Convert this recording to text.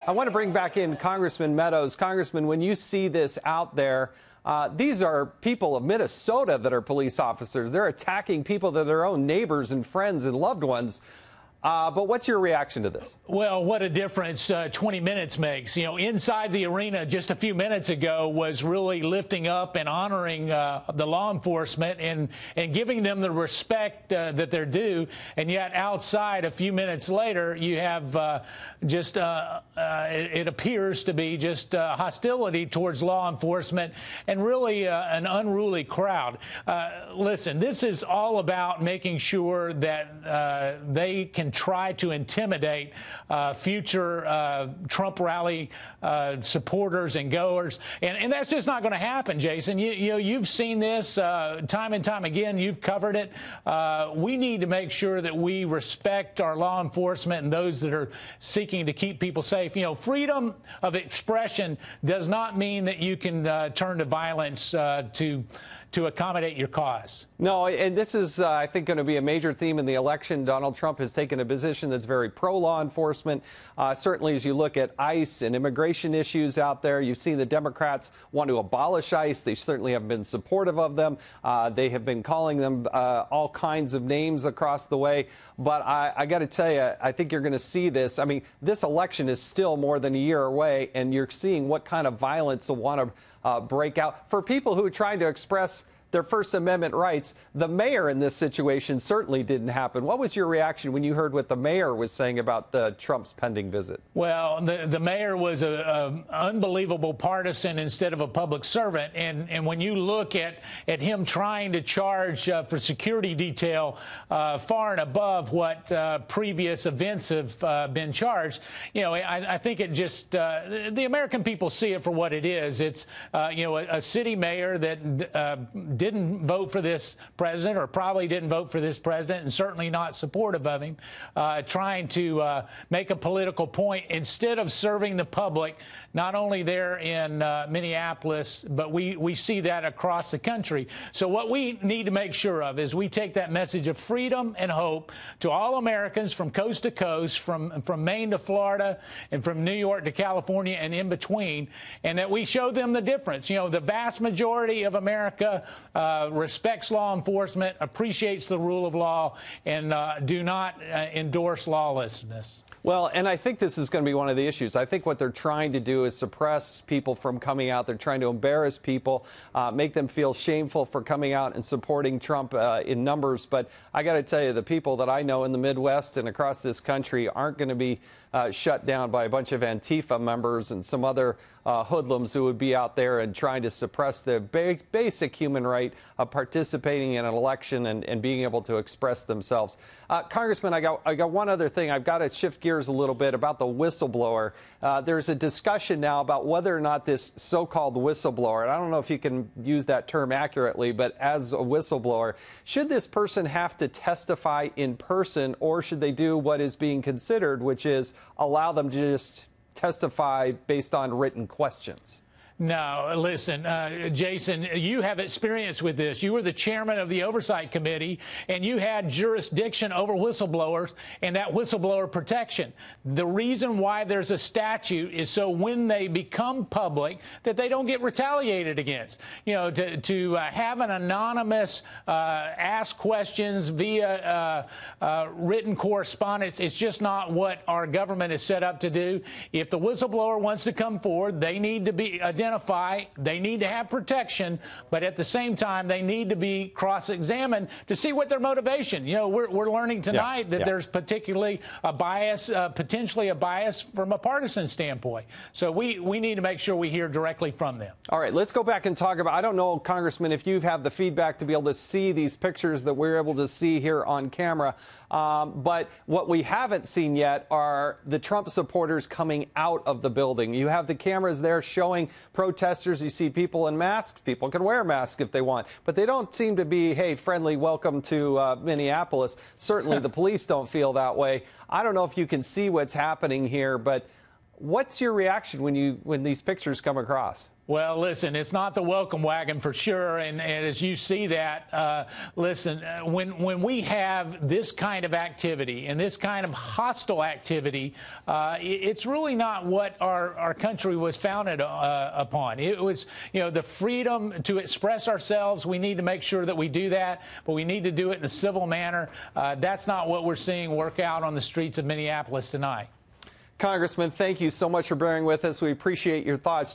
I want to bring back in Congressman Meadows. Congressman, when you see this out there, these are people of Minnesota that are police officers. They're attacking people that are their own neighbors and friends and loved ones. But what's your reaction to this? Well, what a difference 20 minutes makes. You know, inside the arena just a few minutes ago was really lifting up and honoring the law enforcement and giving them the respect that they're due. And yet outside a few minutes later, you have it appears to be just hostility towards law enforcement and really an unruly crowd. Listen, this is all about making sure that they can try to intimidate future Trump rally supporters and goers, and that's just not going to happen, Jason. You've seen this time and time again. You've covered it. We need to make sure that we respect our law enforcement and those that are seeking to keep people safe. You know, freedom of expression does not mean that you can turn to violence to accommodate your cause. No, and this is, I think, going to be a major theme in the election. Donald Trump has taken a position that's very pro-law enforcement. Certainly, as you look at ICE and immigration issues out there, you've seen the Democrats want to abolish ICE. They certainly have been supportive of them. They have been calling them all kinds of names across the way. But I got to tell you, I think you're going to see this. I mean, this election is still more than a year away, and you're seeing what kind of violence will want to break out. For people who are trying to express their First Amendment rights, the mayor in this situation certainly didn't happen. What was your reaction when you heard what the mayor was saying about Trump's pending visit? Well, the mayor was an unbelievable partisan instead of a public servant. And when you look at him trying to charge for security detail far and above what previous events have been charged, you know, I think it just the American people see it for what it is. It's, a city mayor that didn't vote for this president, or probably didn't vote for this president, and certainly not supportive of him, trying to make a political point instead of serving the public, not only there in Minneapolis, but we see that across the country. So what we need to make sure of is we take that message of freedom and hope to all Americans from coast to coast, from Maine to Florida, and from New York to California and in between, and that we show them the difference. You know, the vast majority of America respects law enforcement, appreciates the rule of law, and do not endorse lawlessness. Well, and I think this is going to be one of the issues. I think what they're trying to do is suppress people from coming out. They're trying to embarrass people, make them feel shameful for coming out and supporting Trump in numbers. But I got to tell you, the people that I know in the Midwest and across this country aren't going to be shut down by a bunch of Antifa members and some other hoodlums who would be out there and trying to suppress the basic human right of participating in an election and being able to express themselves. Congressman, I got one other thing. I've got to shift gears a little bit about the whistleblower. There's a discussion now about whether or not this so-called whistleblower, and I don't know if you can use that term accurately, but as a whistleblower, should this person have to testify in person, or should they do what is being considered, which is allow them to just testify based on written questions? No, listen, Jason, you have experience with this. You were the chairman of the Oversight Committee, and you had jurisdiction over whistleblowers and that whistleblower protection. The reason why there's a statute is so when they become public that they don't get retaliated against. You know, to have an anonymous ask questions via written correspondence, it's just not what our government is set up to do. If the whistleblower wants to come forward, they need to be identified. They need to have protection, but at the same time, they need to be cross-examined to see what their motivation. You know, we're learning tonight that there's particularly a bias, potentially a bias from a partisan standpoint. So we need to make sure we hear directly from them. All right, let's go back and talk about, I don't know, Congressman, if you have the feedback to be able to see these pictures that we're able to see here on camera. But what we haven't seen yet are the Trump supporters coming out of the building. You have the cameras there showing protesters. You see people in masks. People can wear masks if they want. But they don't seem to be, hey, friendly welcome to Minneapolis. Certainly the police don't feel that way. I don't know if you can see what's happening here, but what's your reaction when these pictures come across? Well, listen, it's not the welcome wagon for sure. And as you see that, listen, when we have this kind of activity and this kind of hostile activity, it's really not what our country was founded upon. It was, the freedom to express ourselves. We need to make sure that we do that, but we need to do it in a civil manner. That's not what we're seeing work out on the streets of Minneapolis tonight. Congressman, thank you so much for bearing with us. We appreciate your thoughts.